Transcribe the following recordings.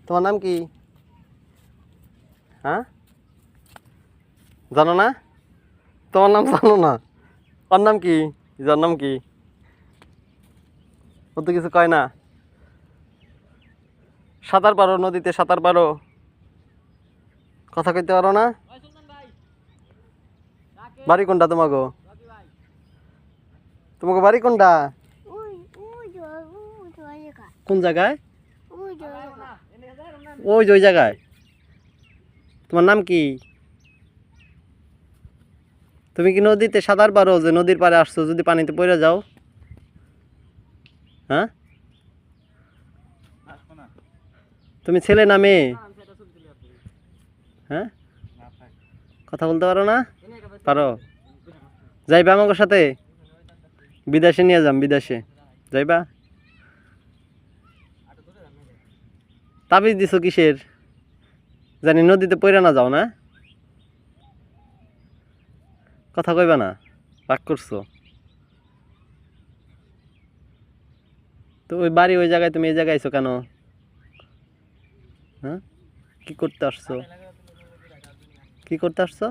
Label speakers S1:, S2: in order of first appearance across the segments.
S1: তোমার নাম কি? হ্যাঁ, জানো না? তোমার নাম জানো না? ওর নাম কি? যার নাম কি? ও তো কিছু কয় না। সাঁতার পারো? নদীতে সাঁতার পারো? কথা কইতে পারো না? বাড়ি কোনটা তোমাকে? তোমাকে বাড়ি কোনটা? কোন জায়গায়? ওই যে ওই জায়গায়। তোমার নাম কি? তুমি কি নদীতে সাঁতার পারো? যে নদীর পাড়ে আসছো, যদি পানিতে পড়ে যাও? হ্যাঁ, তুমি ছেলে না মেয়ে? হ্যাঁ, কথা বলতে পারো না? পারো। যাইবা আমাকে সাথে? বিদেশে নিয়ে যাম, বিদেশে যাইবা? তাবিজ দিছো কিসের? জানি নদীতে পড়ে না যাও না? কথা কইবা না? রাগ করছো? তো ওই বাড়ি ওই জায়গায়, তুমি এই জায়গায় আইছো কেন? হ্যাঁ, কি করতে আসছো? কি করতে আসছো?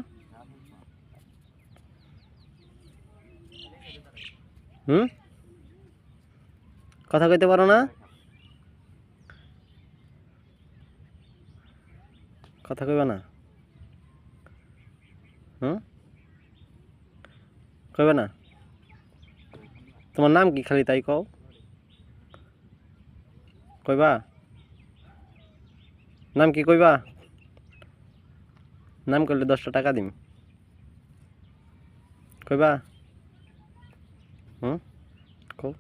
S1: হুম, কথা কইতে পারো না? কথা কইবা না? হুম, কইবা না? তোমার নাম কি খালি তাই কও? কইবা? নাম কি কইবা? নাম করলে 10টা টাকা দিম। কইবা? হুম, কও।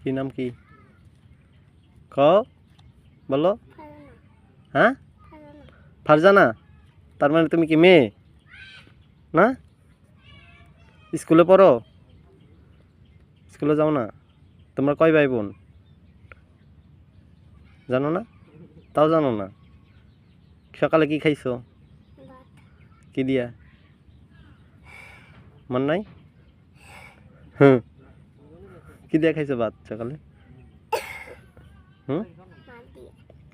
S1: কি নাম কি? কও, বলো। হ্যাঁ, ফারজানা। তার মানে তুমি কি মেয়ে না? স্কুলে পড়ো? স্কুলে যাও না? তোমরা কয় ভাই বোন জানো না? তাও জানো না? সকালে কি খাইছো? কি দিয়া? মন নাই? হুম, কি দিয়া খাইছো ভাত সকালে? হুম,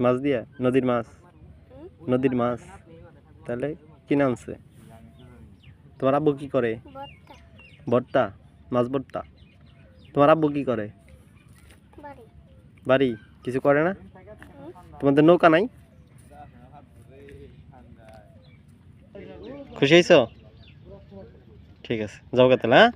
S1: মাছ দিয়া? নদীর মাছ? নদীর মাছ? তাহলে কি নামছে? তোমার আব্বু কি করে? ভর্তা? মাছ ভর্তা? তোমার আব্বু কি করে? বাড়ি? কিছু করে না? তোমাদের নৌকা নাই? খুশি হয়েছো? ঠিক আছে, যাও গে তাহলে। হ্যাঁ।